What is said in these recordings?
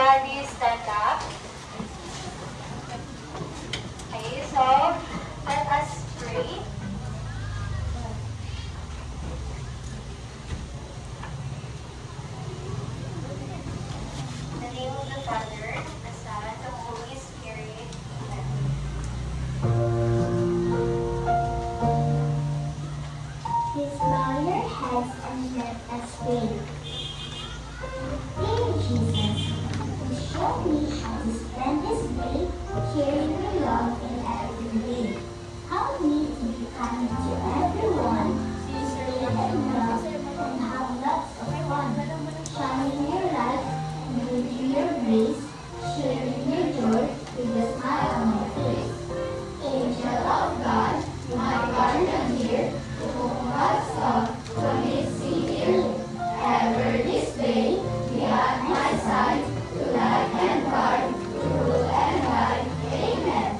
everybody stand up. Okay, so let us pray. In the name of the Father, the Son, and the Holy Spirit. Please bow your heads and let us pray. Dear Jesus, please show me how to spend this day sharing your love in every day. Help me to be kind to everyone, sincere and love, and have lots of fun. Shining your light and giving your grace, sharing your joy with a smile on my face. Angel of God, my guardian dear, to whom God's love from his Savior, ever this day be at my side, to light and guard, to rule and guide. Amen.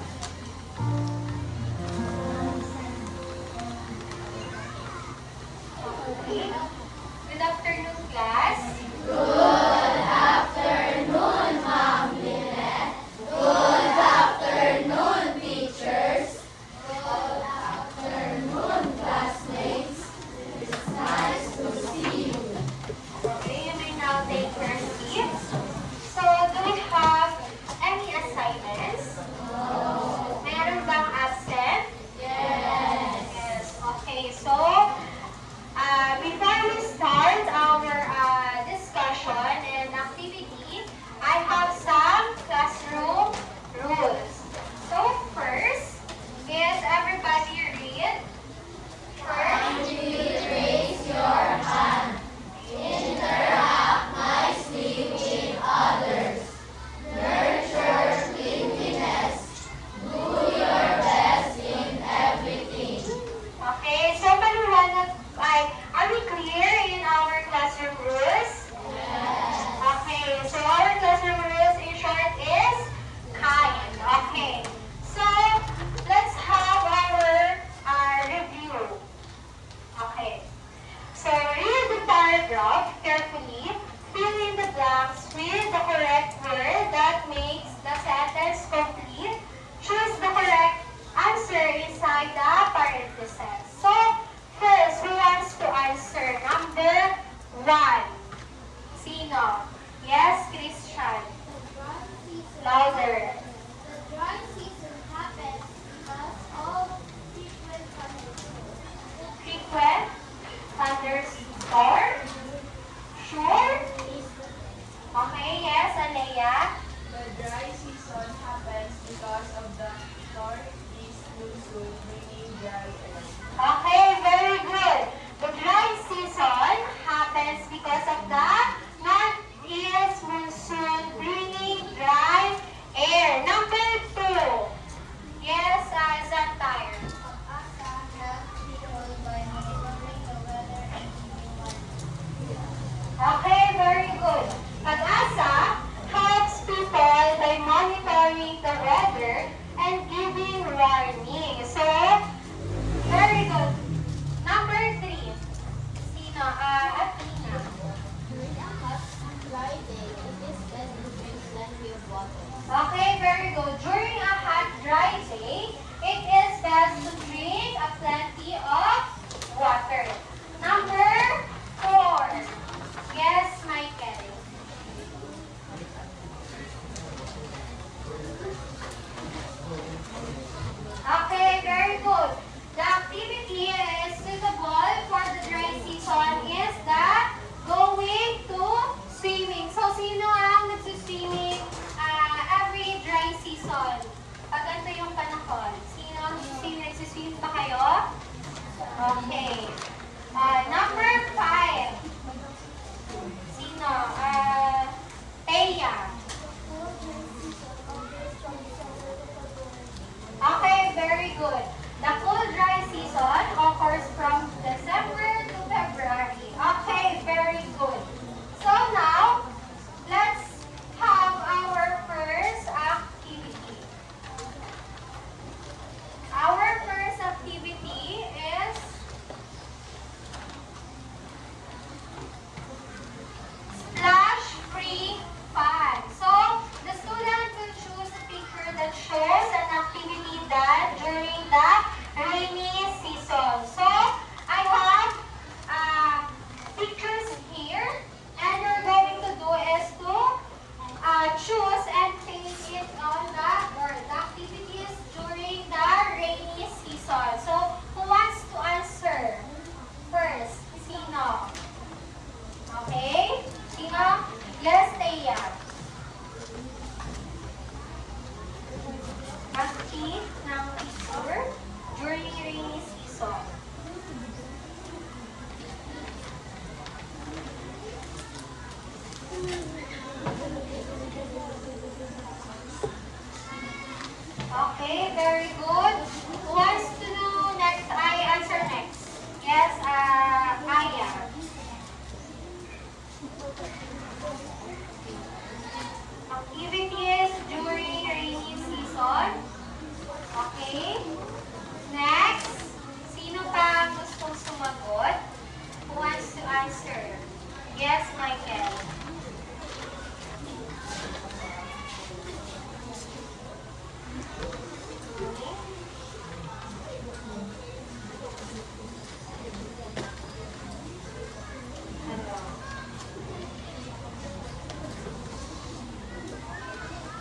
Okay. Good afternoon, class. Good afternoon, Ma'am Lynette. Good afternoon, teachers. Good afternoon, classmates. It's nice to see you. Okay, you may now take your seats. So, do we have any assignments? Meron bang absent? Yes. Yes. Okay, so, before we start our discussion and activity, I have some classroom rules. So, first is everybody read. First, Raise your hand. Interact nicely with others. Nurture cleanliness. Do your best in everything. okay, so maliwanag are we clear in our classroom rules? Okay, so our classroom rules in short is kind. Okay, so let's have our review. Okay, so read the paragraph carefully, fill in the blanks with the correct word that makes the sentence complete, choose the correct answer inside the parentheses. So, first, who wants to answer? Number 1. Sino? Yes, Christian. Louder. The dry season happens because of frequent thunderstorms. Frequent? Thunderstorm? Sure? Okay, yes, Alea. The dry season happens because of the northeast monsoon bringing dry air. Okay, very good. The dry season happens because of the northeast monsoon bringing dry air. Number 2. Yes, Zantire. Pag-asa helps people by monitoring the weather and giving warnings. Okay, very good. Pag-asa helps people by monitoring the weather and giving warning. So, very good. Number 3. Sino? Athena. During a hot and dry day, it is best to drink plenty of water. Okay, very good. During a hot, dry day, it is best to drink a plenty of water. Number 4. Yes, Michael. Okay, very good. The activity is suitable for the dry season is the going to swimming. So, sino ang nagsuswimming every dry season? Pag ganito yung panahon. Sino ang nagsuswim pa kayo? Okay. Number 5. Sino? Teya. Okay, very good. The cool dry season occurs from December to February. Okay, very good. So now, let's have our first activity. Our first activity is splash free fun. So, choose and take it on the activities during the rainy season. So, who wants to answer? First, sino? Okay? Sino? Yes, Thea. Active ng teacher during rainy season. Okay, very good. Who wants to do next? I answer next. Yes, Aya. Activities during rainy season. Okay. Next, sino pa gustong sumagot? Who wants to answer? Yes, Michael.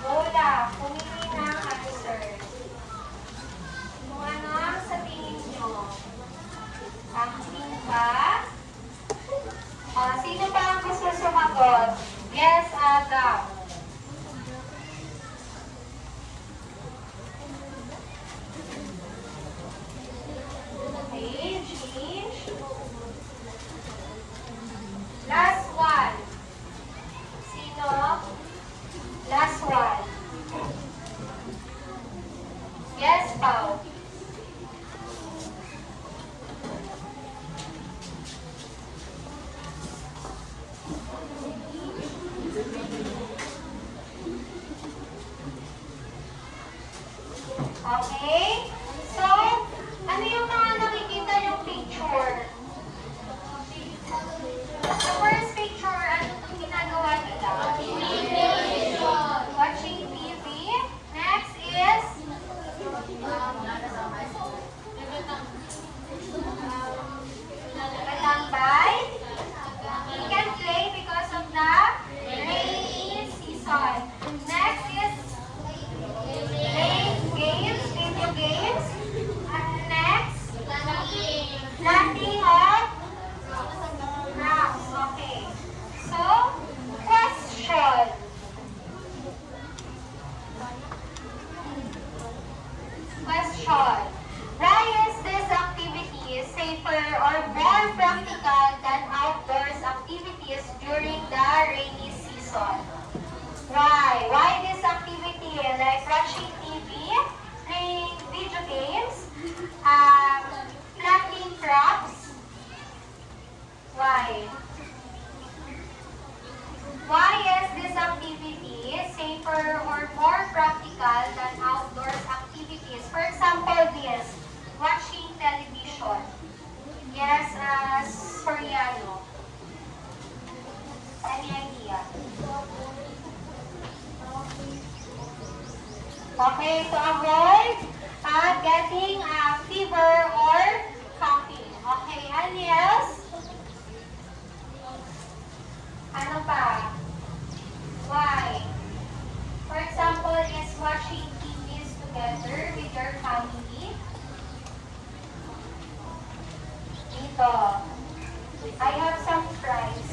Lola, pumili ng answer. Kung ano ang sa tingin nyo? Acting ba? Sino pa ang gusto sumagot? Yes, Aga. Okay, change. Last one. Sino? Last one. Yes, Pao. Okay? So, ano yung mga nakikita yung picture? The first picture, ano itong ginagawa nila? Watching TV. Next is Matambay. He can play because of the rainy season. Next is playing games, video games. And next, planting of crops. Okay. So, question. Question. Why is this activity safer or more practical than outdoors activities during the rainy season? Why? Why this activity? Like watching TV, playing video games, planting crops? Why? Why is this activity safer or more practical than outdoors activities? For example, this, watching television. Yes, Soriano. Any idea? Okay, to avoid getting a fever or coughing. Okay, and yes? Ano pa? Why? For example, is watching TVs together with your family. Dito. I have some fries.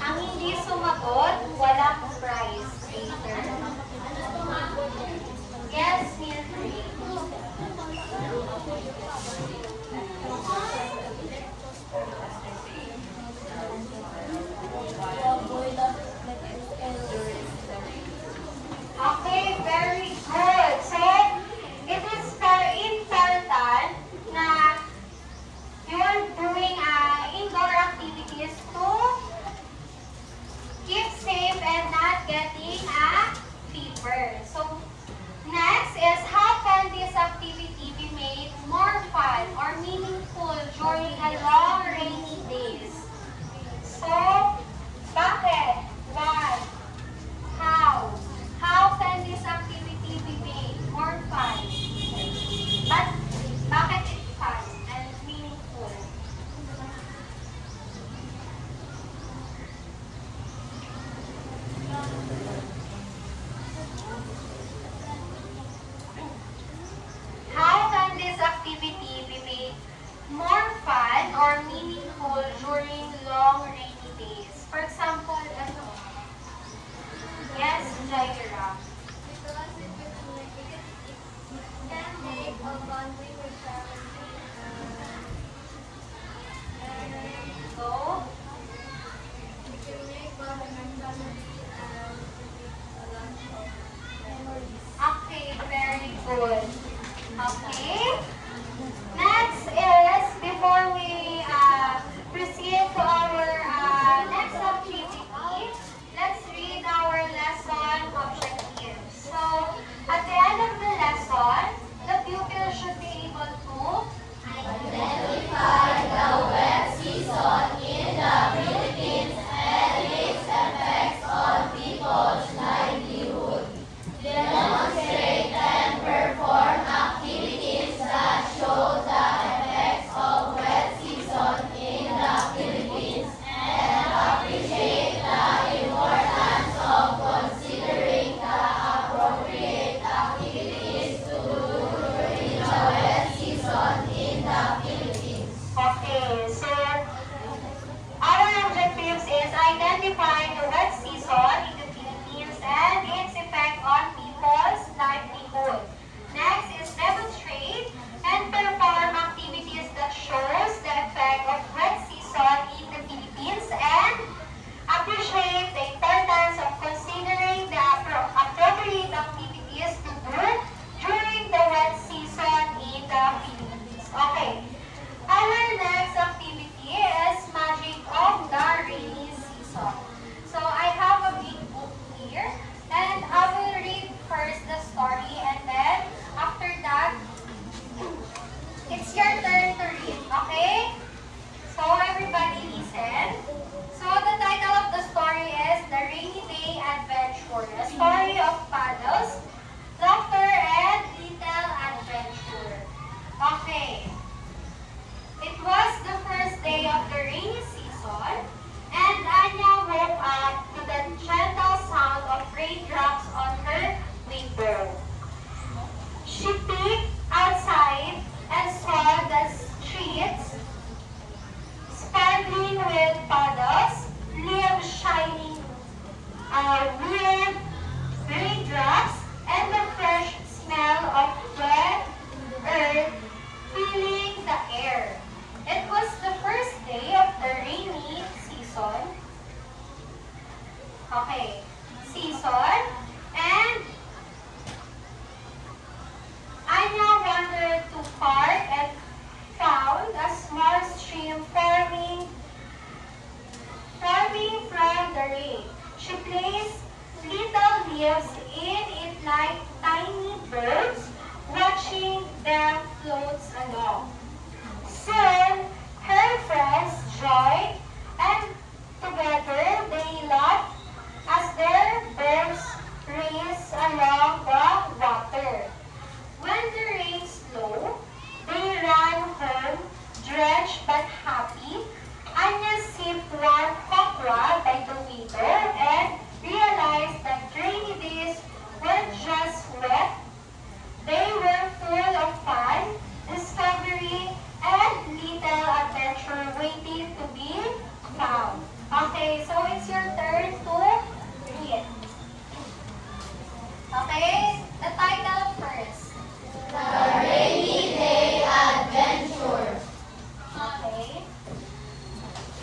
Ang hindi sumagot, walang fries. Later. Yes, Mildred. Okay, very good. So, it is very important na you're doing indoor activities to keep safe and not getting a fever. So, next is how long rainy days? For example, ano? Yes, Jaira. Because it can make a bonding with family and So, it can make bonding with family and a lot of memories. okay, very good. Okay. Next is, before we proceed to our next activity, let's read our lesson objectives. So, at the end of the lesson, the pupil should be able to Identify the wet season in the Philippines and its effects on people's livelihood. Demonstrate and perform activities that show the effects of wet season in the Philippines and appreciate the importance of considering the appropriate activities to do during the wet season in the Philippines. okay. So, our objectives is identify the wet season in the Philippines and its effect on people's livelihood. Next is demonstrate and perform activities that shows the effect of wet season in the Philippines and appreciate the importance of considering the appropriate activities to do during the wet season in the Philippines. Okay. Our next activity is Magic of the Rainy Season. So I have a big book here and I will read first the story and then after that it's your turn to read, okay? So everybody listen. So the title of the story is The Rainy Day Adventure, a story of paddles, laughter, and little adventure. Okay. It was the first day of the rainy season, and Anya woke up to the gentle sound of raindrops on her window. She peeked outside and saw the streets sparkling with puddles, leaves shining with raindrops, and the fresh smell of wet earth filling the air. It was the first day of the rainy season. Okay, season. And Anya wandered to park and found a small stream forming from the rain. She placed little leaves in it like tiny birds, watching them float along. Soon, her friends joined, and together they laughed as their boats raced along the water. When the rain slowed, they ran home, drenched but happy. Anya sipped warm cocoa by the window and realized that rainy days weren't just wet, they were full of fun, discovery, and little adventure waiting to be found. Okay, so it's your turn to read. Okay, the title first. The Rainy Day Adventure. Okay.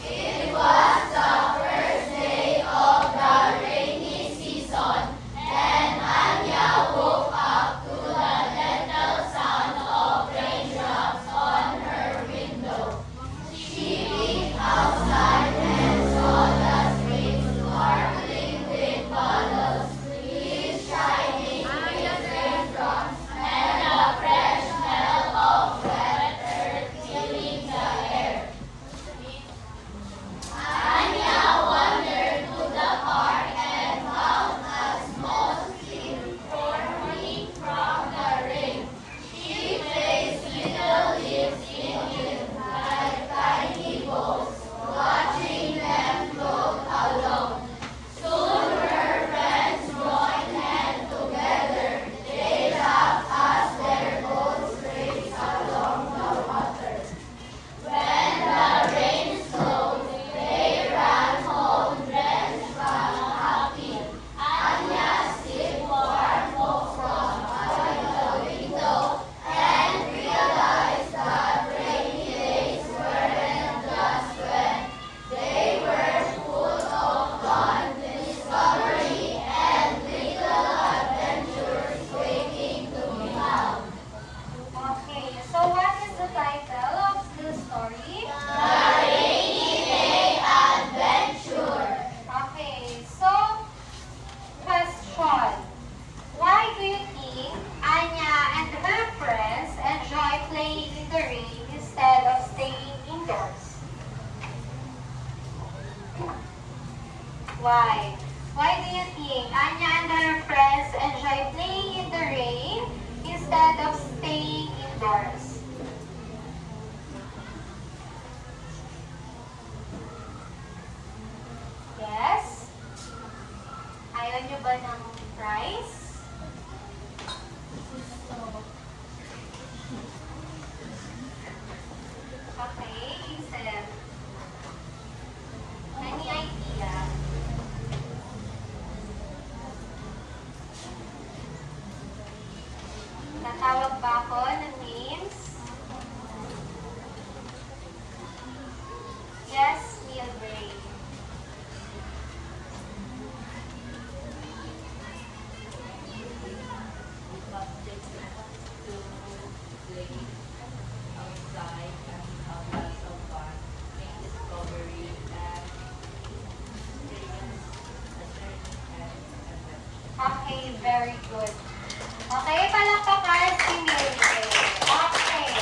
It was the first day of the rainy season, and Anya woke up to the gentle sound of raindrops on her window. She peeked outside and saw the streets Why? Why do you think Anya and her friends enjoy playing in the rain instead of staying indoors? Yes? Ayaw nyo ba ng prize? Okay, Isel. Any idea? Tatawag ba ako ng names? Yes, meal break. Subject to play outside and have lots of fun, make discovery and experience a journey and adventure. Okay, very good. Okay, palakpakan si Mary. Okay.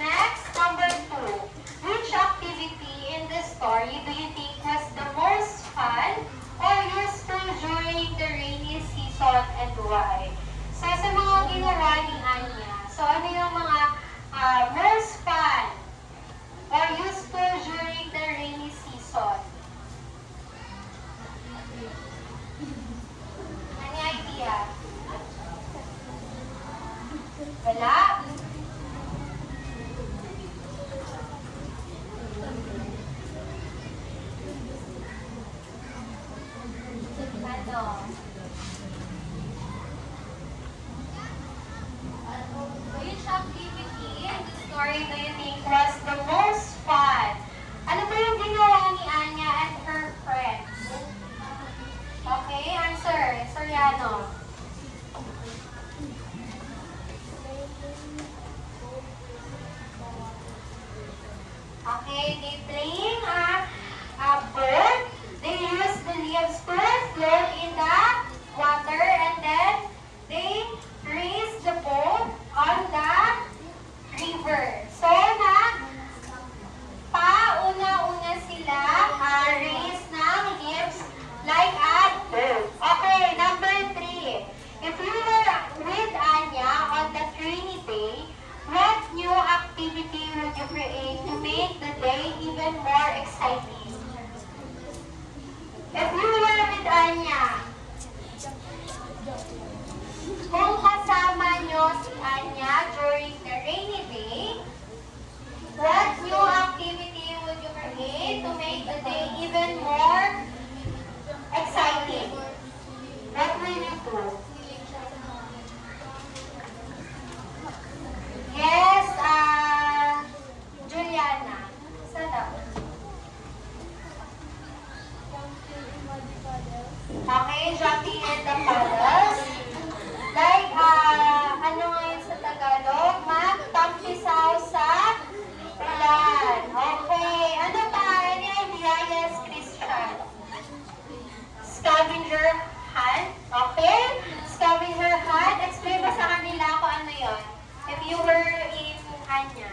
Next, number 2. Which activity in the story do you think was the most fun or useful during the rainy season and why? So, sa mga ginawa ni Anya, so ano yung mga most fun or useful during the rainy season? Any idea? Wala? Ano? Which activity in the story do you think was the most fun? Ano ba yung ginawa ni Anya and her friends? Okay, answer. Soriano. Okay, they playing a boat. They use the leaves to float in the water and then they race the boat on the river. So, pauna-una sila race ng leaves like a boat. Okay, number 3. If you were with Anya on that rainy day, what new activity would you create to make the day even more exciting? If you were with Anya, kung kasama nyo si Anya during the rainy day, what new activity would you create to make the day even more exciting? What will you do? Yes, Juliana. Sada. Okay, jumping in the puddles. Like, ano ngayon sa Tagalog? Magtampisaw sa ulan. Okay, ano pa? Any idea? Yes, Christian. Scavenger hunt. Okay? Scavenger hunt. Explain mo sa kanila kung ano yon. If you were in Anya.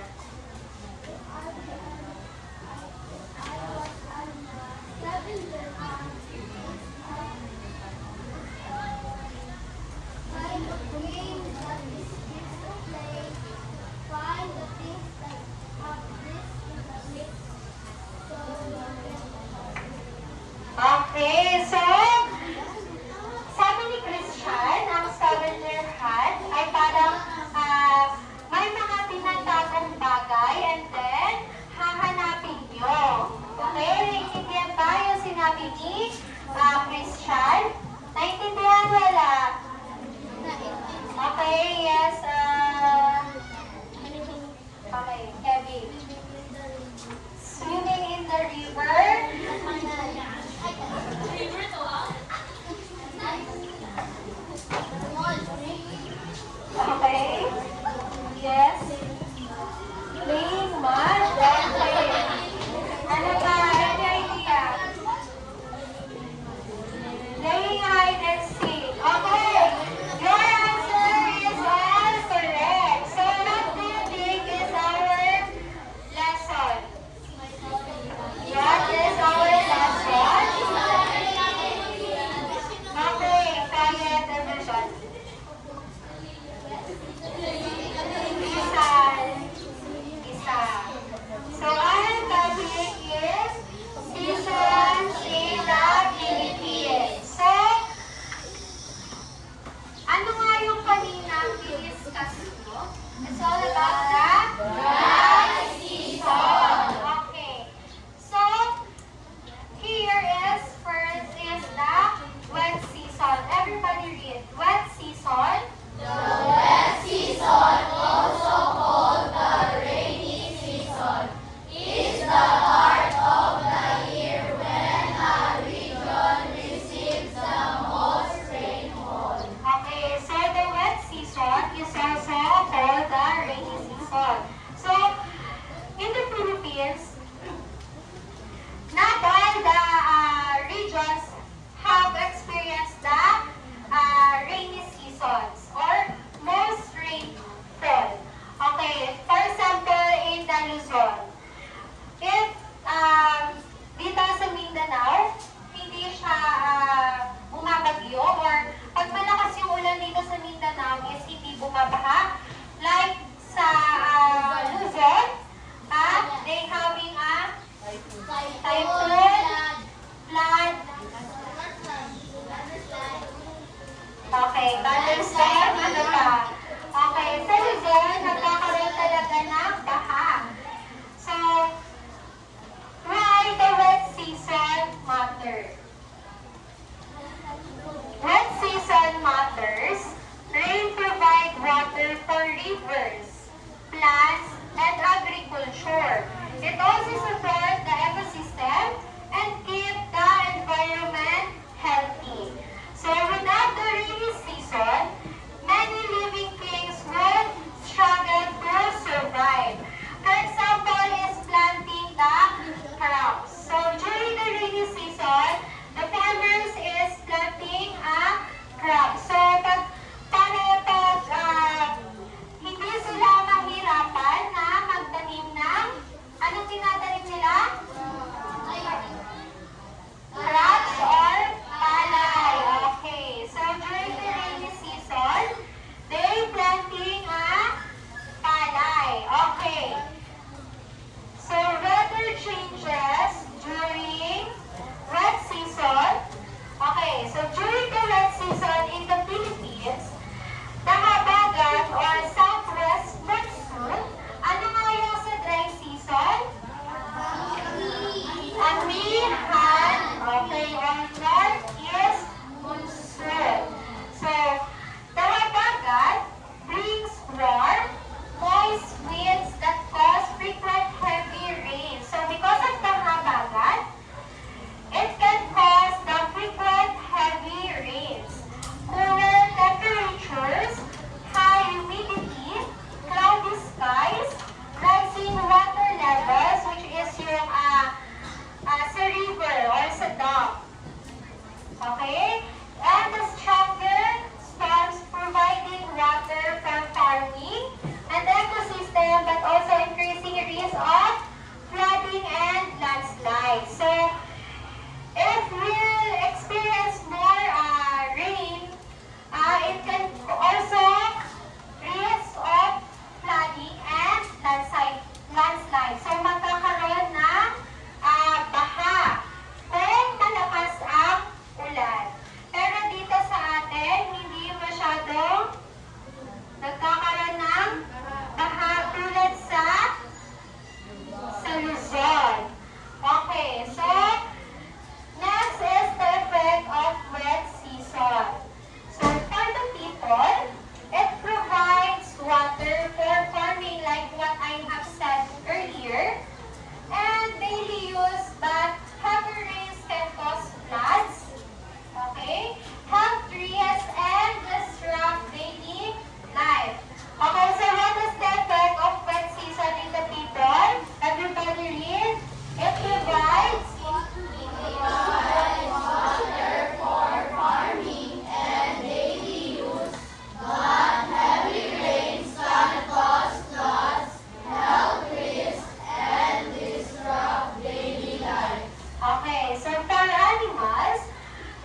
Okay, so for animals,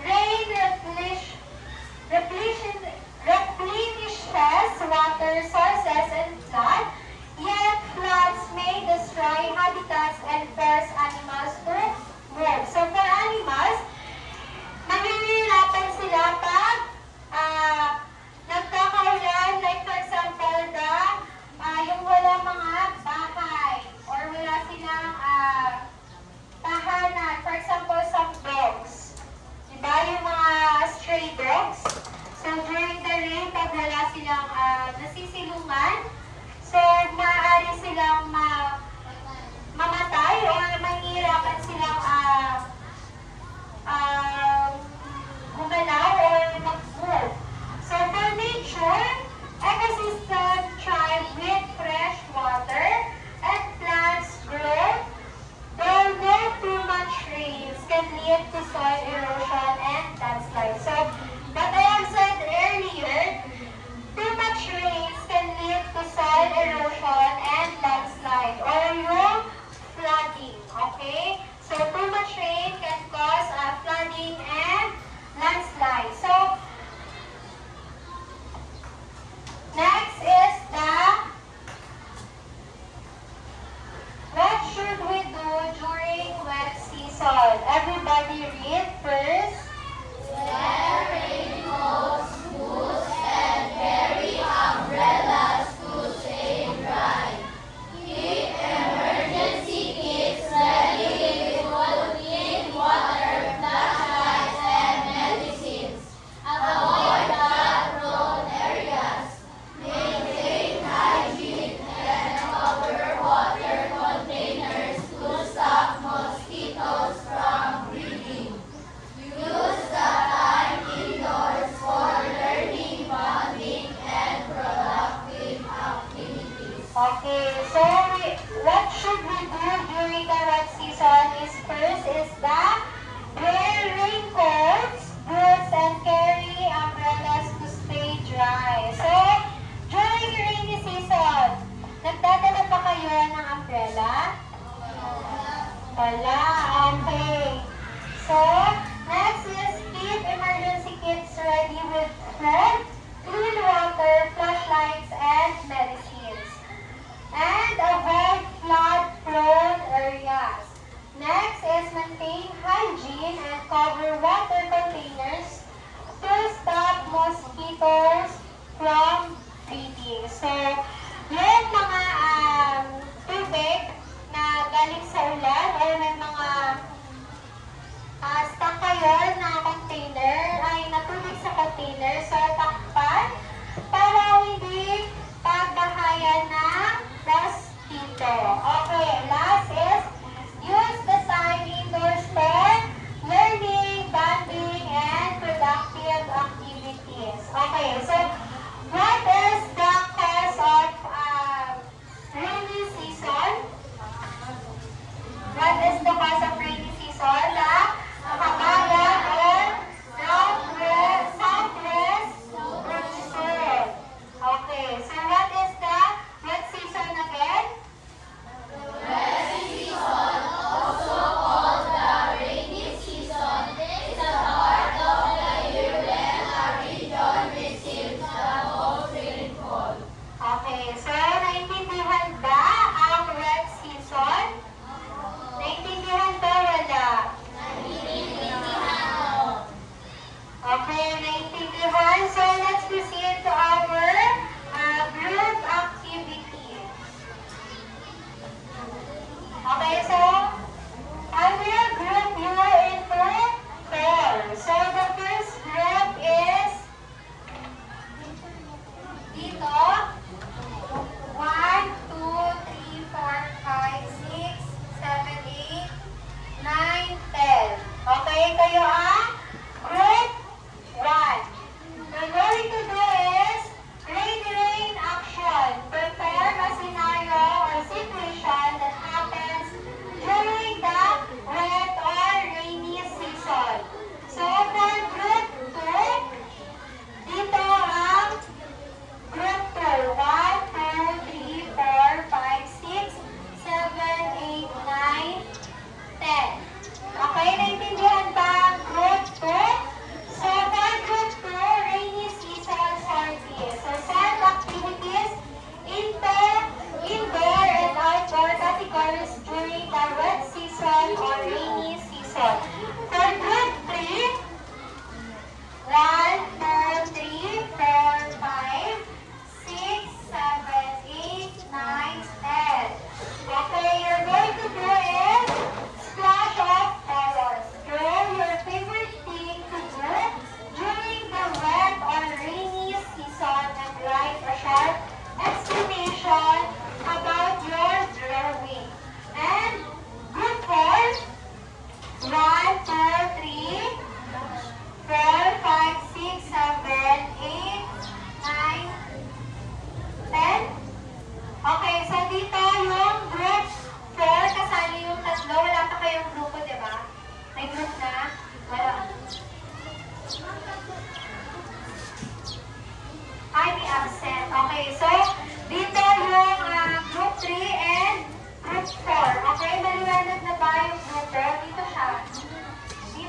rain replenishes water sources and flood, yet floods may destroy habitats and force animals to move. So for animals, mahihirapan sila pag nagkakaulan, like for example, yung walang mga bahay or wala silang tahanan. For example, some dogs. Diba? Yung mga stray dogs. So, during the rain, pag wala silang nasisilungan, so, maaari silang mamatay or mahihirapan silang gumalaw or mag-move. So, for nature, ecosystem thrive with fresh water and plants grow, though no too much rains can lead to soil erosion and landslide. So, what I have said earlier, too much rains can lead to soil erosion and landslide or yung flooding, okay? So, too much rain can cause flooding and landslide. So, next is what should we do during wet season? Everybody read first. Okay, so what should we do during the wet season is first is that wear raincoats, boots, and carry umbrellas to stay dry. So, during rainy season, nagdadala pa kayo ng umbrella? Wala, okay. So, next is keep emergency kits ready with food, clean water, flashlights, and medicines. And avoid flood-prone areas. Next is maintain hygiene and cover water containers to stop mosquitoes from breeding. So, yung mga tubig na galing sa ulan or may mga stock kayo na container ay natubig sa container, so takpan para hindi pagbahayan ng mosquito. Okay, last is use the time indoors for learning, bonding, and productive activities. Okay, so what is the cause of rainy season? What is the cause of rainy season? The Hamadan or southwest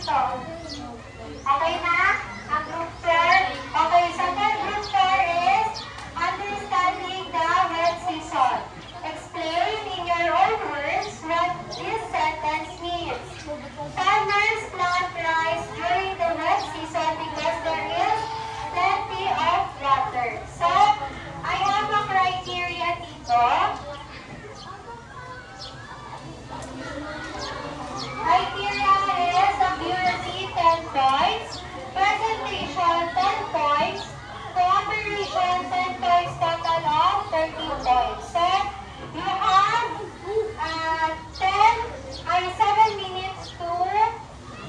dito. Okay na? Ang group 4. Okay, so for group 4 is understanding the wet season. Explain in your own words what this sentence means. Farmers plant rice during the wet season because there is plenty of water. So, I have a criteria dito. Criteria is accuracy 10 points, presentation 10 points, cooperation 10 points, total of 13 points. So, you have 7 minutes to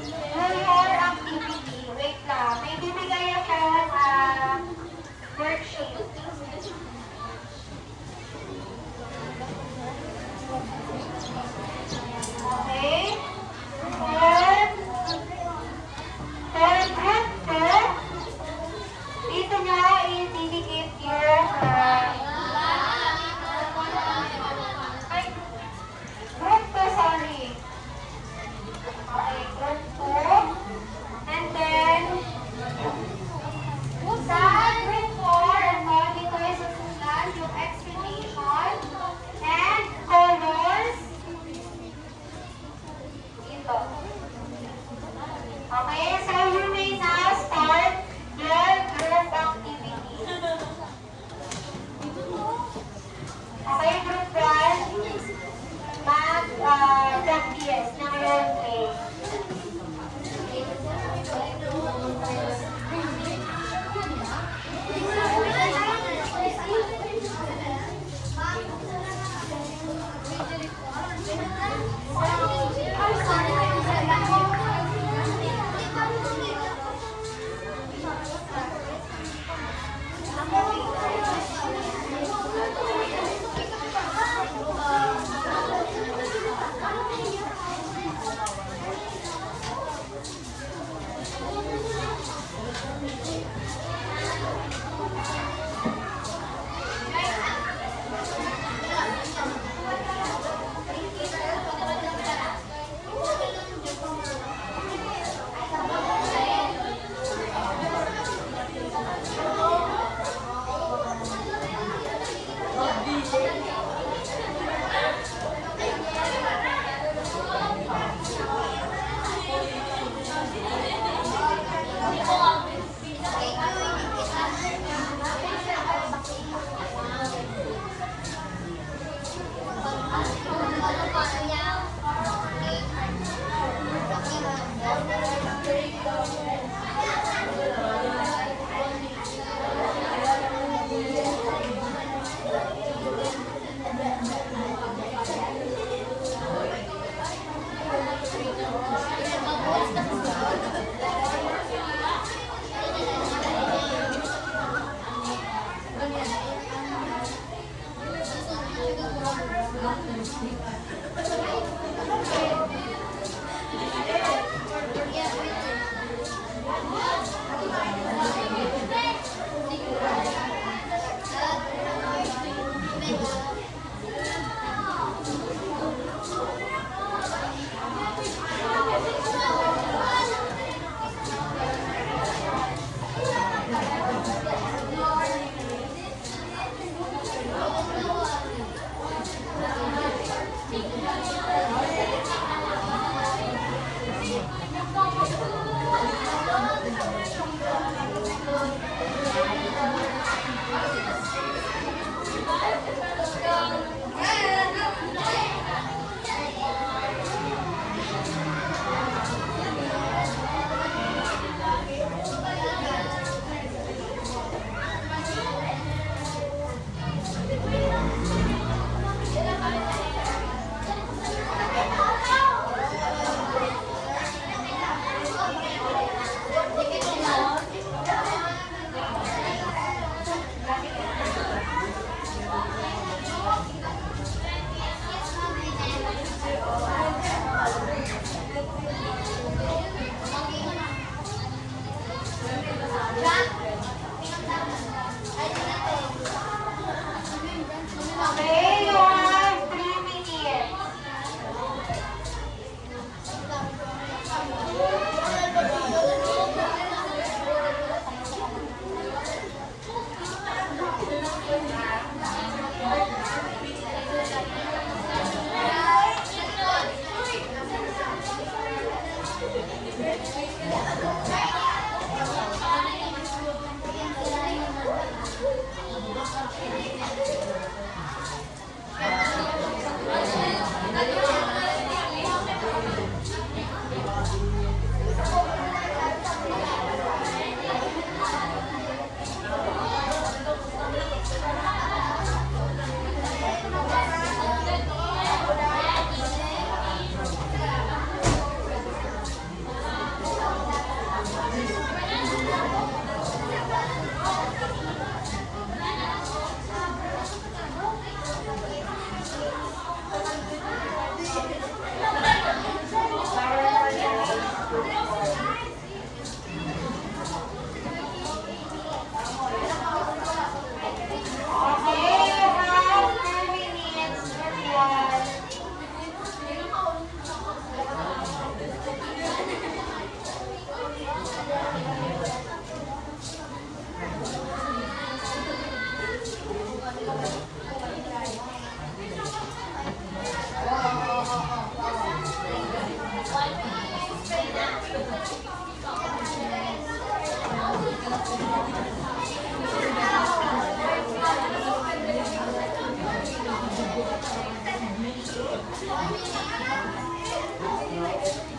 do your activity. Wait lang, may bibigay akong worksheet. Okay? For group 2, dito nyo i-dedicate yung group 2, sorry. Okay, group 2. And then, sa group 4, and more dito ay susundan yung explanation and colors. Dito. Okay, so you may now start your group activity. Okay, group 1, mag-practice ng role play.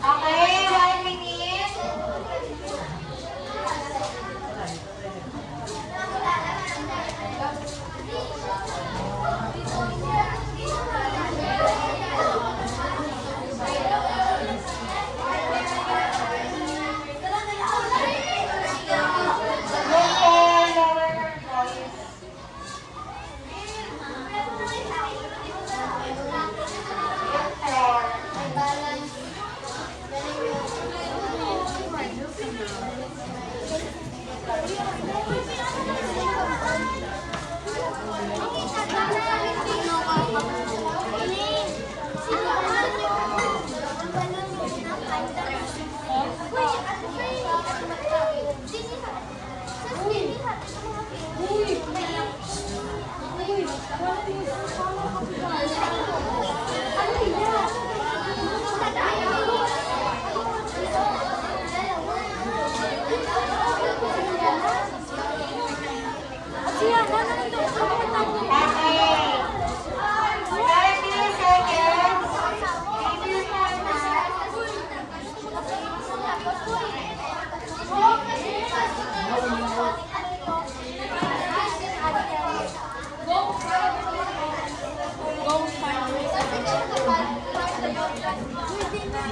Okay, 1 minute. Look for lower voice. Look for. Okay. 30 seconds. Leave your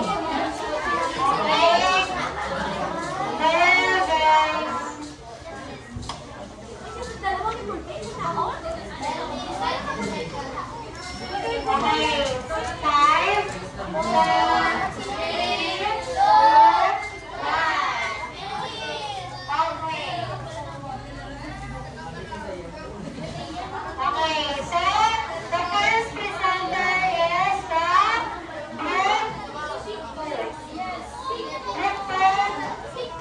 camera. Okay. There, guys. Okay. 5, 4, 3, 2, 1. Okay, so the first presenter is the group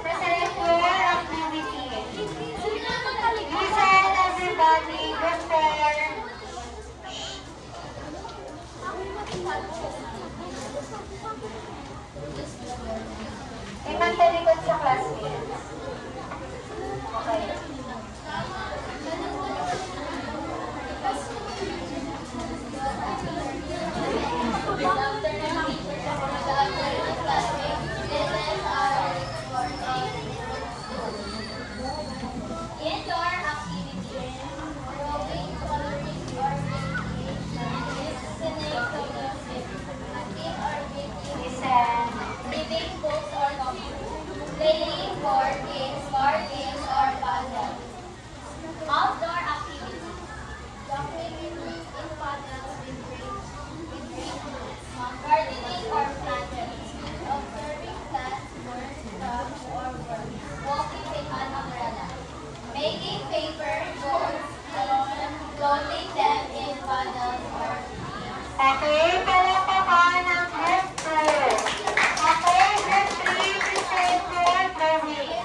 present for activity. Listen everybody, group 4. Iman talikod sa classmates. Okay. Indoor activities. Drawing, coloring, listening to music, hunting or baking, Listen. reading books or novels, playing board games, card games, or puzzles. Outdoor activities. Jumping in puddles with drinks, gardening or planting, observing plants, birds, frogs, or worms, walking with an umbrella, making paper boats, floating them in puddles or streams. Okay, palakpakan ang group 2. Okay, group 3, present for Chloe.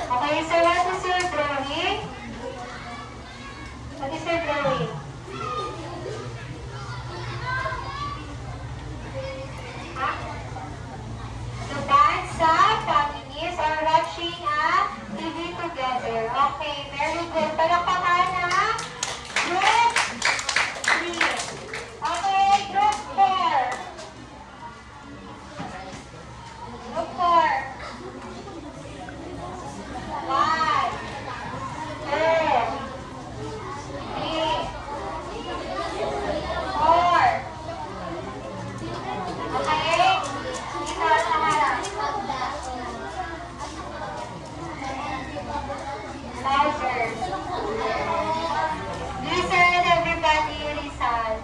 Okay, so what is your drawing? What is your drawing? Ha? To dance sa families or watching a TV together. Okay, very good. Palakpakan na group 3. Okay, group 4. Group 4. 1, 2, 3, 4. Okay? Dito sa harap. Louder. Listen, everybody, listen.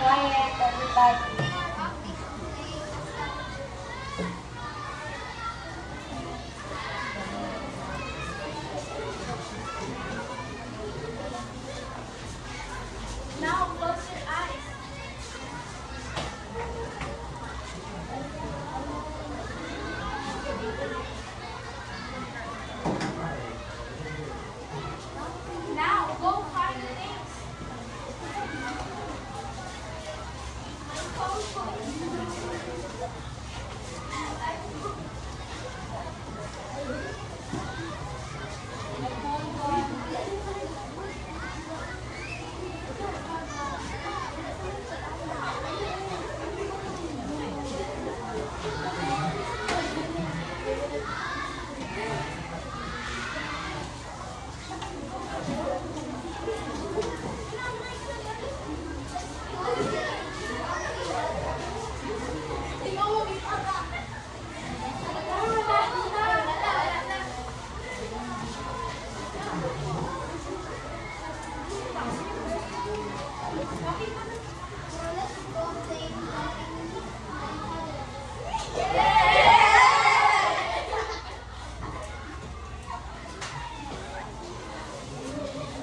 Quiet, everybody. Now close your eyes. Now go find things.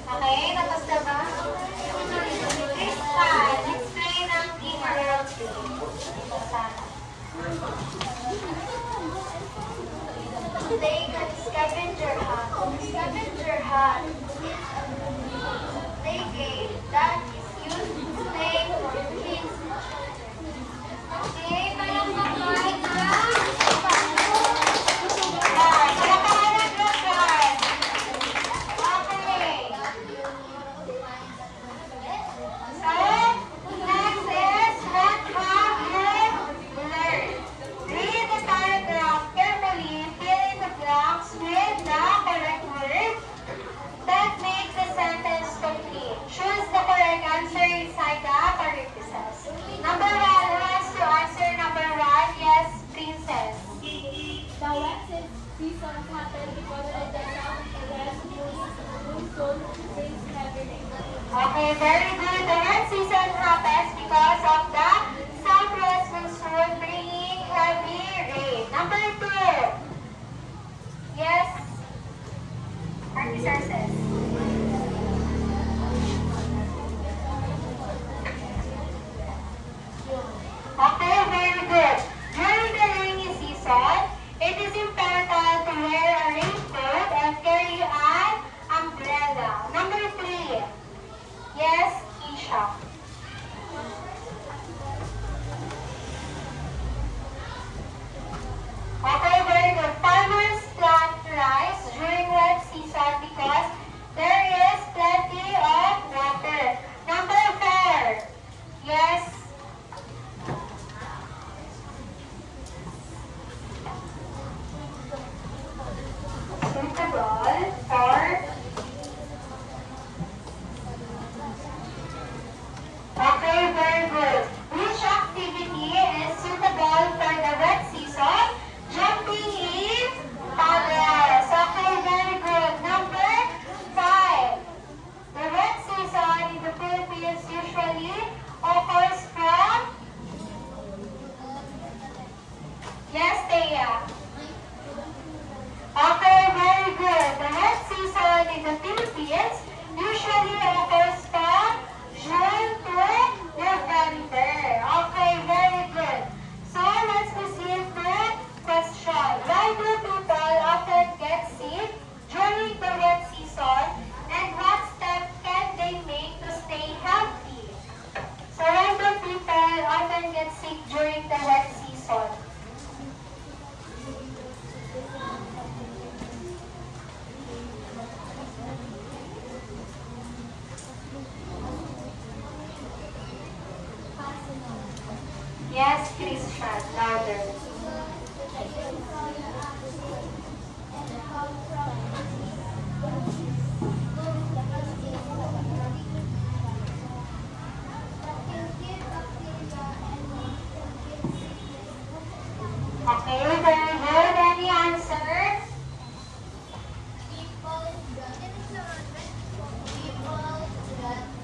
Okay, tapos na ba? Crystal, explain ang emerald tree. They got scavenger hunt. Scavenger hunt is a play game that is used to play for kids. Okay, parang mag-like na. Okay, palakahan ng Crystal. Okay. So, next is what have you learned? Read the paragraph carefully, fill in the blanks with the correct word that makes the sentence complete. Choose the correct answer inside the parentheses. Number 1 who has to answer number 1? Yes, Princess. The wet season happened because of the southwest monsoon brings heavy rain. Okay, very good. The wet season happens because of the southwest monsoon bringing heavy rain. Number 2. Yes, Artisances. Okay, very good. During the rainy season, it is important to wear a raincoat and carry an umbrella. Number 3. Yes, Keisha. Okay, very good. Farmers plant rice during wet season because there is plenty of water. Number 4. Yes. Suitable for. Okay, very good. Which activity is suitable for the wet season? Jumping in puddles. Okay, very good. Number 5. The wet season in the Philippines usually occurs from. Yes, Thea. Okay, very good. The wet season in the Philippines usually occurs from June to November. Okay, very good. So let's proceed to question. Why do people often get sick during the wet season, and what steps can they make to stay healthy? So why do people often get sick during the wet season? Yes, Christian, louder. Okay, very good. Any answer? People got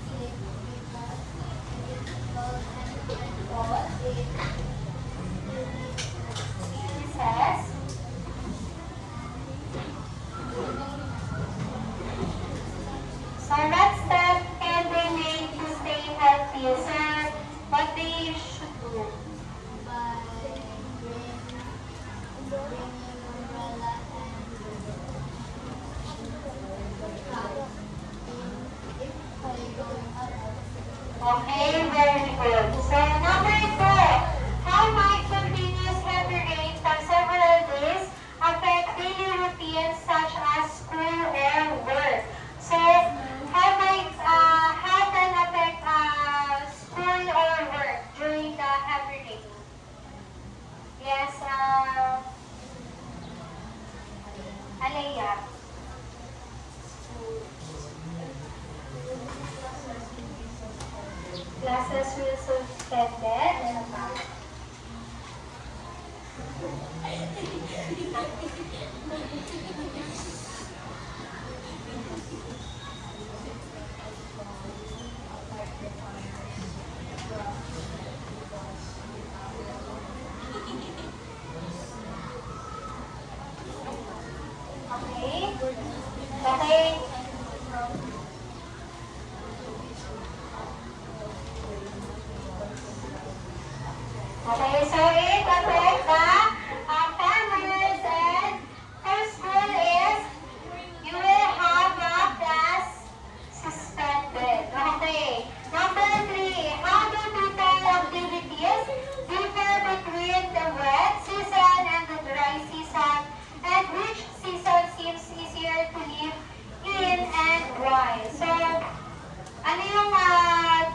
sick because school? Okay, very good. So number 2, how might continuous heavy rain for several days affect daily routines such as school or work? So how can affect school or work during the heavy rain? Yes, Alea. Classes will suspended. Okay. Okay. Okay, so it affects the farmers, and first rule is you will have a class suspended. Okay. Number 3, how do total activities differ between the wet season and the dry season, and which season seems easier to live in and why? So, ano yung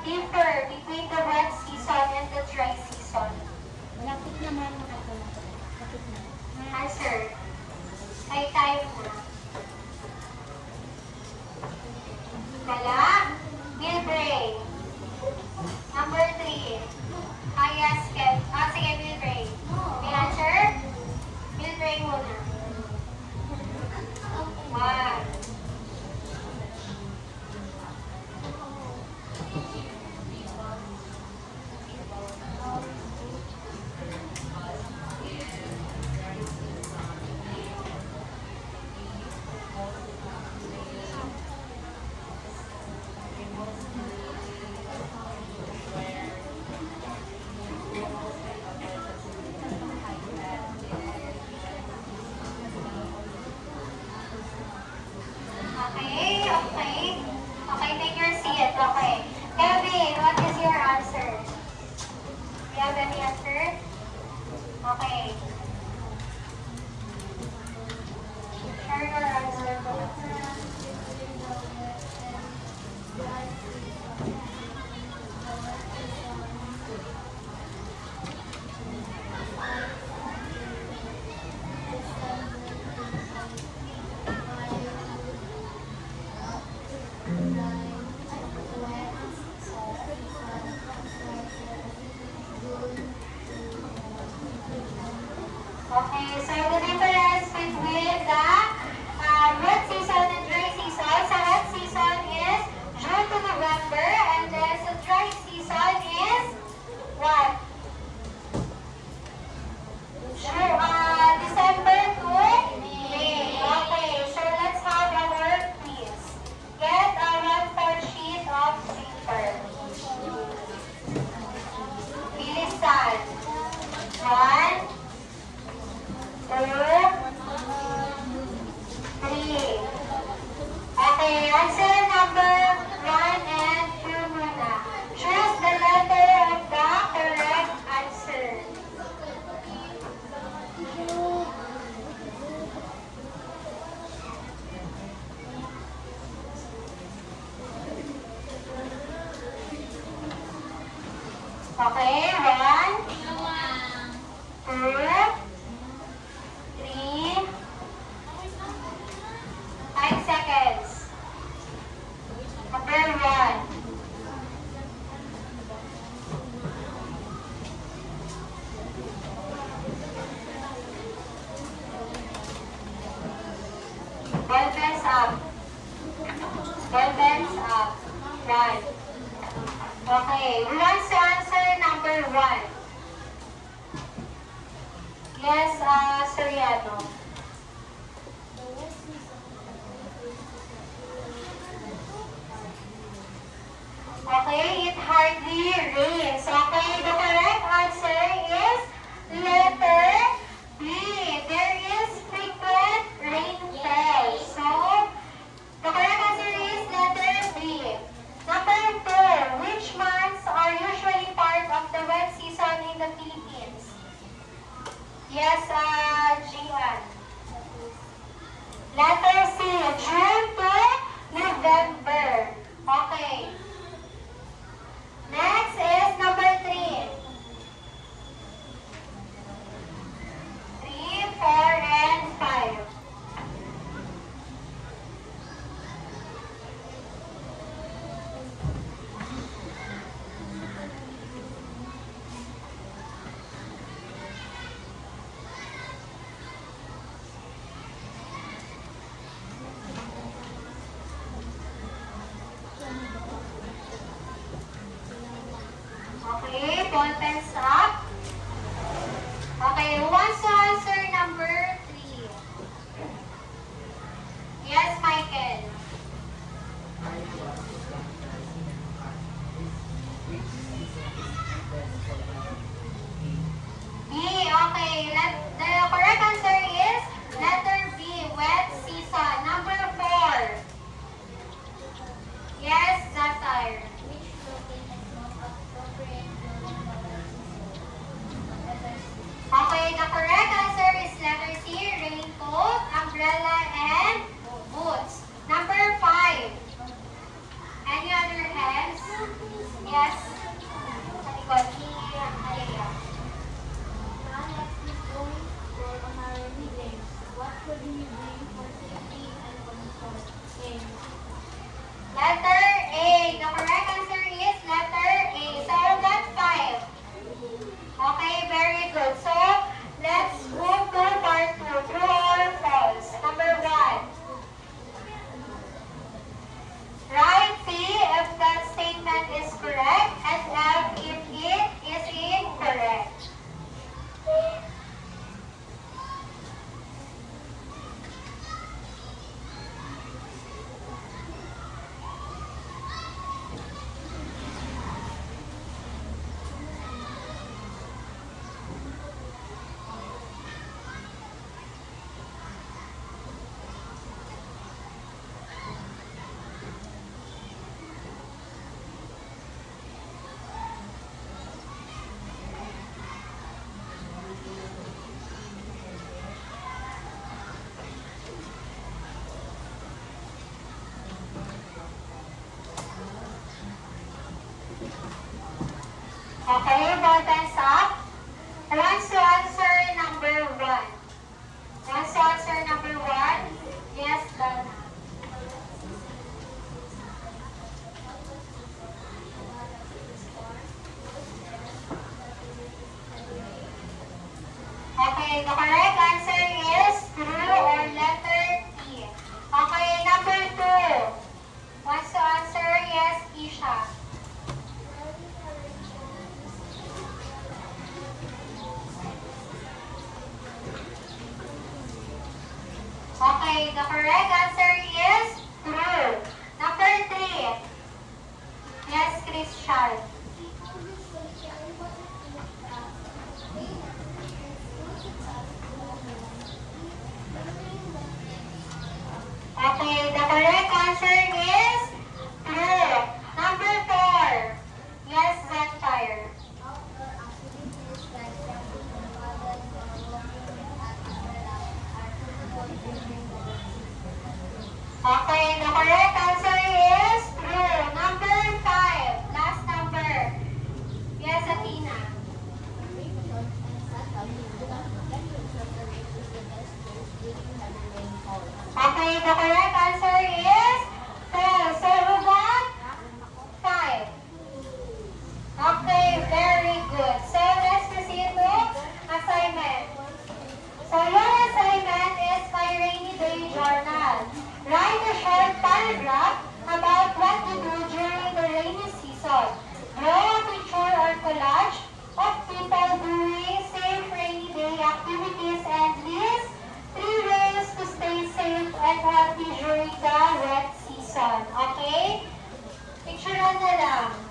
differ between the wet season and the dry season? Malapit naman ako. Malapit na. Answer. Ay, time na. Wala. Milbray. Number 3. Yes, Ken. Sige, Milbray. May answer? Milbray muna. 1. Okay, okay. Okay, take your seat. Okay. Kevin, what is your answer? Do you have any answer? Okay. Share your answer. Okay, so the difference between the wet season and dry season. So wet season is June to November, and then the dry season is what? December to May. Okay, so let's have a word, please. Get a 1/4 sheet of paper. Bilisan. 1, 2, 3. Okay, answer number 1 and 2 muna. Choose the letter of the correct answer. Okay, 1, 2, 3, 5 seconds. Number 1. Ball pens up. Ball pens up. 1. Okay, who wants to answer number 1? Yes, Soriano. Okay, it hardly rains. Okay, the correct answer Yes, Gian. Letter C, June to November. Okay. Next is number 3. 3, 4, and 5. Okay, ball pens up. Okay, who wants to answer number 3? Yes, Michael. B, okay. The correct answer is letter B, wet season. Number 4. Yes, Zatire. Which protein is most appropriate during the wet season? Letter C. Okay, the correct answer is letter C, raincoat, umbrella, and boots. Number 5. Any other hands? Yes. Salikod ni Alea. Alex is going to school on a rainy day. What should he bring for safety and comfort? A. Letter A. The correct answer is letter A. So, got 5. Okay, very good. So, let's move to part 2. True or false? Number 1. Write C if that statement is correct and F if it is incorrect. Okay, ball pens up. Who wants to answer number 1? Wants to answer number 1? Yes, Donna. Okay, the correct answer is true or letter T. Okay, number 2. Wants to answer? Yes, Isha. Okay, the correct answer is true. Number 3. Yes, Christian. Okay, the correct answer is true. Number 4. Yes, Zetfire. Outdoor activities like jumping in puddles or walking at umbrella are suitable during the wet season. Okay, the correct answer is true. Number 5. Last number. Yes, Athena. Bring shorts and sandals do not protect yourself the rain is the best place during heavy rainfall. Okay, the correct answer is false. So, who got 5? Okay, very good. So, let's proceed to assignment. So, your assignment is my rainy day journal. Write a short paragraph about what you do during the rainy season. Draw a picture or collage of people doing safe rainy day activities and list 3 ways to stay safe and healthy during the wet season. Okay? Picture na lang.